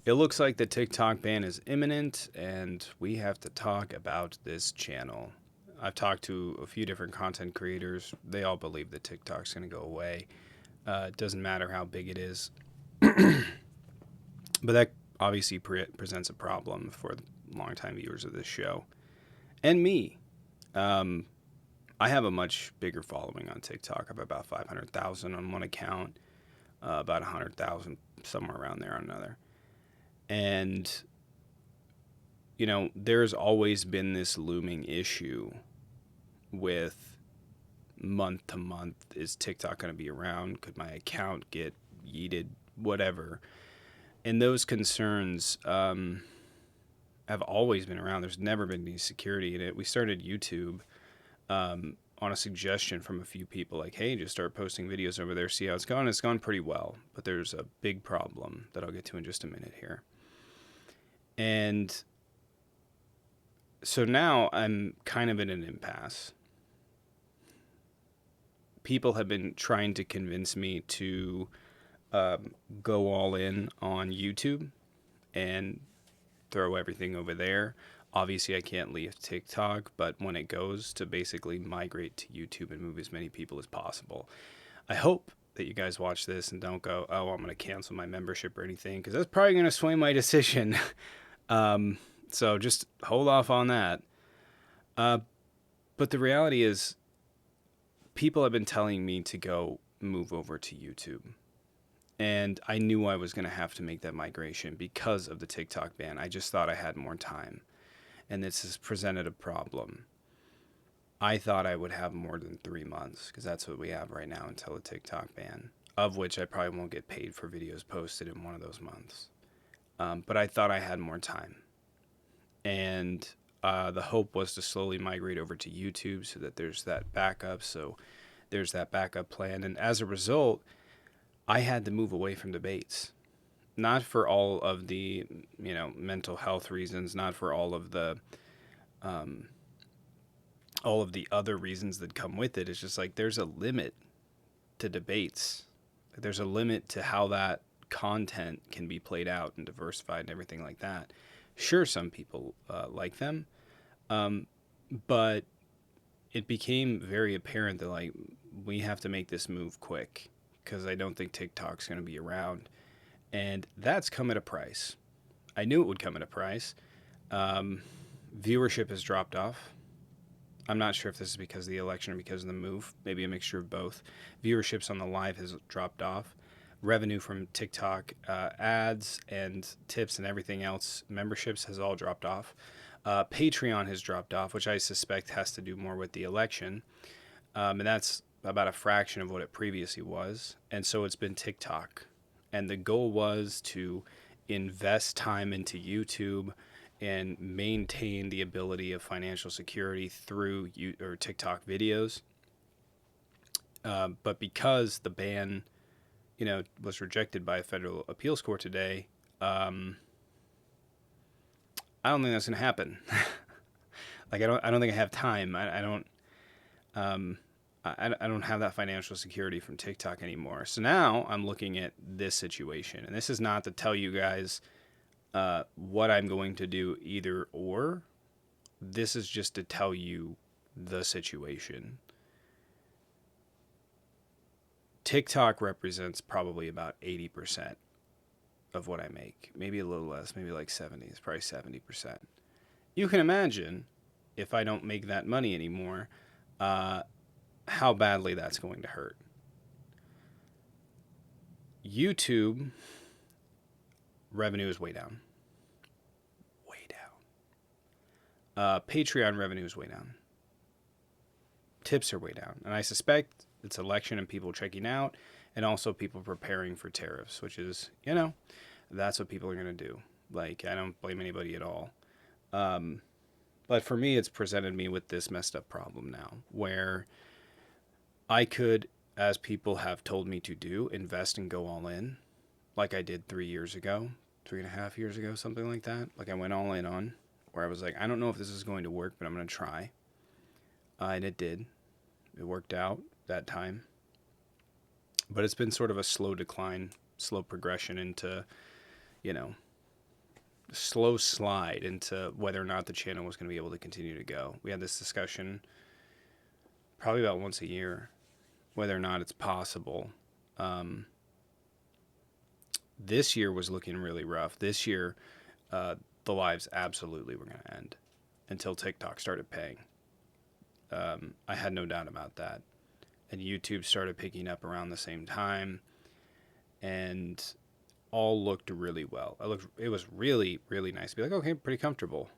It looks like the TikTok ban is imminent, and we have to talk about this channel. I've talked to a few different content creators. They all believe that TikTok's going to go away. It doesn't matter how big it is. But that obviously presents a problem for the longtime viewers of this show. And me. Um, I have a much bigger following on TikTok. I have about 500,000 on one account, about 100,000 somewhere around there on another. And there's always been this looming issue with month to month. Is TikTok going to be around? Could my account get yeeted? Whatever. And those concerns have always been around. There's never been any security in it. We started YouTube on a suggestion from a few people, like, hey, just start posting videos over there, see how it's gone. It's gone pretty well. But there's a big problem that I'll get to in just a minute here. And so now I'm kind of in an impasse. People have been trying to convince me to go all in on YouTube and throw everything over there. Obviously, I can't leave TikTok, but when it goes to basically migrate to YouTube and move as many people as possible, I hope that you guys watch this and don't go, oh, I'm going to cancel my membership or anything, because that's probably going to sway my decision. So just hold off on that. But the reality is, people have been telling me to go move over to YouTube. And I knew I was going to have to make that migration because of the TikTok ban. I just thought I had more time. And this has presented a problem. I thought I would have more than 3 months, because that's what we have right now until the TikTok ban, of which I probably won't get paid for videos posted in one of those months. But I thought I had more time. And the hope was to slowly migrate over to YouTube so that there's that backup. So there's that backup plan. And as a result, I had to move away from debates. Not for all of the, mental health reasons, not for all of the other reasons that come with it. It's just like there's a limit to debates. There's a limit to how that content can be played out and diversified and everything like that. Sure, some people like them, but it became very apparent that, like, we have to make this move quick, because I don't think TikTok's going to be around. And that's come at a price. I knew it would come at a price. Viewership has dropped off. I'm not sure if this is because of the election or because of the move. Maybe a mixture of both. Viewerships on the live has dropped off. Revenue from TikTok ads and tips and everything else, memberships, has all dropped off. Patreon has dropped off, which I suspect has to do more with the election. And that's about a fraction of what it previously was. And so it's been TikTok. And the goal was to invest time into YouTube and maintain the ability of financial security through TikTok videos. But because the ban, was rejected by a federal appeals court today, I don't think that's going to happen. Like, I don't think I have time. I don't have that financial security from TikTok anymore. So now I'm looking at this situation, and this is not to tell you guys what I'm going to do either or. This is just to tell you the situation. TikTok represents probably about 80% of what I make. Maybe a little less, maybe like 70. It's probably 70%. You can imagine, if I don't make that money anymore, how badly that's going to hurt. YouTube revenue is way down. Way down. Patreon revenue is way down. Tips are way down. And I suspect it's election and people checking out, and also people preparing for tariffs, which is, that's what people are going to do. Like, I don't blame anybody at all. But for me, it's presented me with this messed up problem now, where I could, as people have told me to do, invest and go all in, like I did 3 years ago, 3.5 years ago, something like that. Like, I went all in on, where I was like, I don't know if this is going to work, but I'm going to try. And it did. It worked out that time. But it's been sort of a slow decline, slow progression into, slow slide into whether or not the channel was going to be able to continue to go. We had this discussion probably about once a year, whether or not it's possible. Um, this year was looking really rough. This year, the lives absolutely were going to end until TikTok started paying. I had no doubt about that. And YouTube started picking up around the same time, and all looked really well. It was really, really nice to be like, okay, pretty comfortable.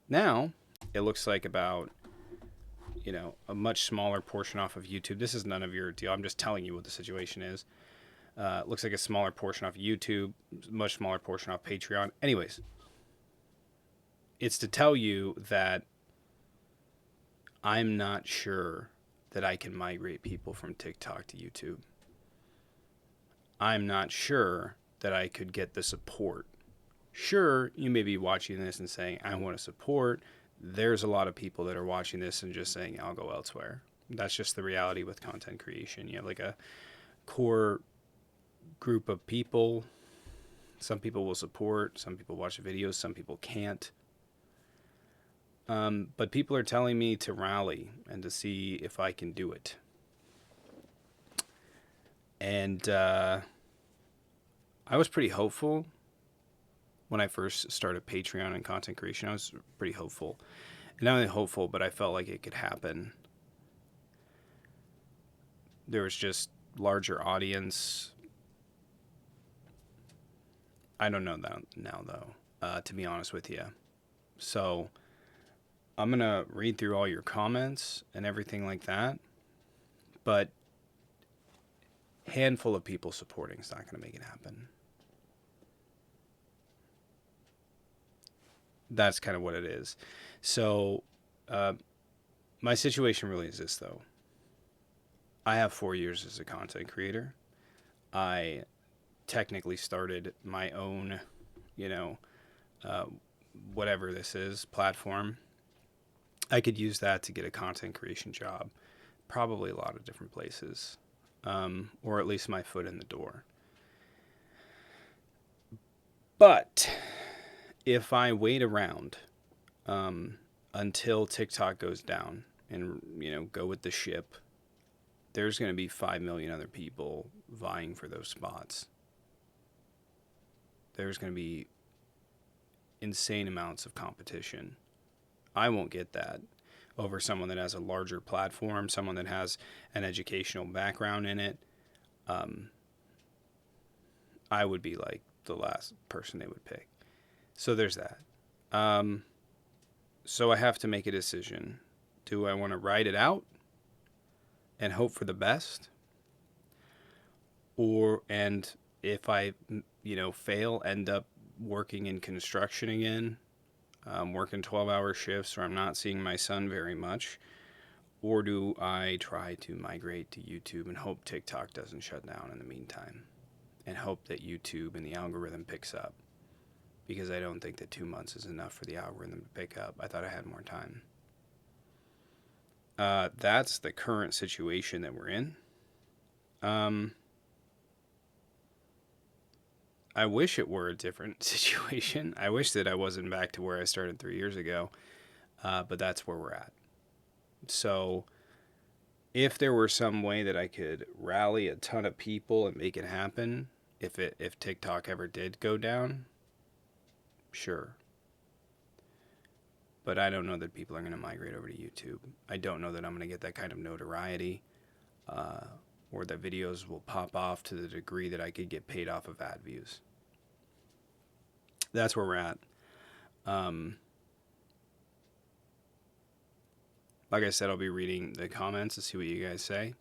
Now, it looks like about, a much smaller portion off of YouTube. This is none of your deal. I'm just telling you what the situation is. Looks like a smaller portion off YouTube, much smaller portion off Patreon. Anyways, it's to tell you that I'm not sure that I can migrate people from TikTok to YouTube. I'm not sure that I could get the support. Sure, you may be watching this and saying, I want to support. There's a lot of people that are watching this and just saying, I'll go elsewhere. That's just the reality with content creation. You have like a core group of people. Some people will support, some people watch the videos, some people can't. But people are telling me to rally and to see if I can do it. And I was pretty hopeful when I first started Patreon and content creation. I was pretty hopeful. And not only hopeful, but I felt like it could happen. There was just larger audience. I don't know that now, though, to be honest with you. So I'm going to read through all your comments and everything like that. But handful of people supporting is not going to make it happen. That's kind of what it is. So my situation really is this, though. I have 4 years as a content creator. I technically started my own, whatever this is, platform. I could use that to get a content creation job, probably a lot of different places, or at least my foot in the door. But if I wait around until TikTok goes down and, go with the ship, there's going to be 5 million other people vying for those spots. There's going to be insane amounts of competition. I won't get that over someone that has a larger platform, someone that has an educational background in it. I would be like the last person they would pick. So there's that. So I have to make a decision. Do I want to ride it out and hope for the best? And if I, fail, end up working in construction again, working 12-hour shifts, or I'm not seeing my son very much? Or do I try to migrate to YouTube and hope TikTok doesn't shut down in the meantime? And hope that YouTube and the algorithm picks up? Because I don't think that 2 months is enough for the algorithm to pick up. I thought I had more time. That's the current situation that we're in. I wish it were a different situation. I wish that I wasn't back to where I started 3 years ago. But that's where we're at. So if there were some way that I could rally a ton of people and make it happen, if TikTok ever did go down, sure. But I don't know that people are going to migrate over to YouTube. I don't know that I'm going to get that kind of notoriety, or that videos will pop off to the degree that I could get paid off of ad views. That's where we're at. Like I said, I'll be reading the comments to see what you guys say.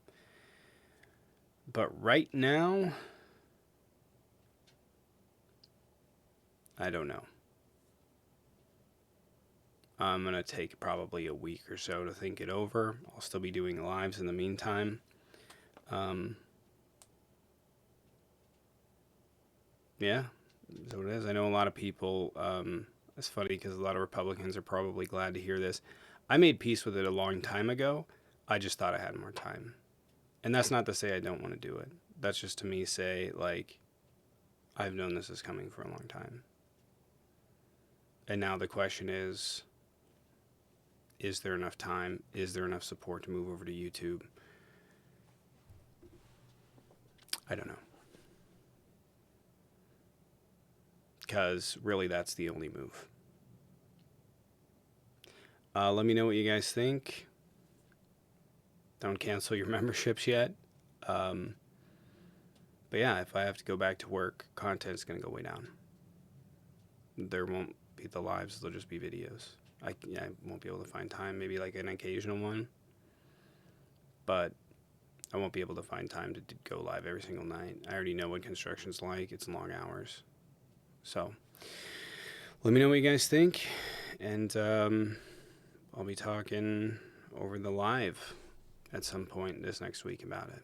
But right now, I don't know. I'm going to take probably a week or so to think it over. I'll still be doing lives in the meantime. Yeah, that's what it is. I know a lot of people, it's funny because a lot of Republicans are probably glad to hear this. I made peace with it a long time ago. I just thought I had more time. And that's not to say I don't want to do it. That's just to me say, like, I've known this is coming for a long time. And now the question is there enough time? Is there enough support to move over to YouTube? I don't know. Because really, that's the only move. Let me know what you guys think. Don't cancel your memberships yet. But yeah, if I have to go back to work, content's going to go way down. There won't be the lives, there'll just be videos. I won't be able to find time, maybe like an occasional one. But I won't be able to find time to go live every single night. I already know what construction's like. It's long hours. So let me know what you guys think. And I'll be talking over the live at some point this next week about it.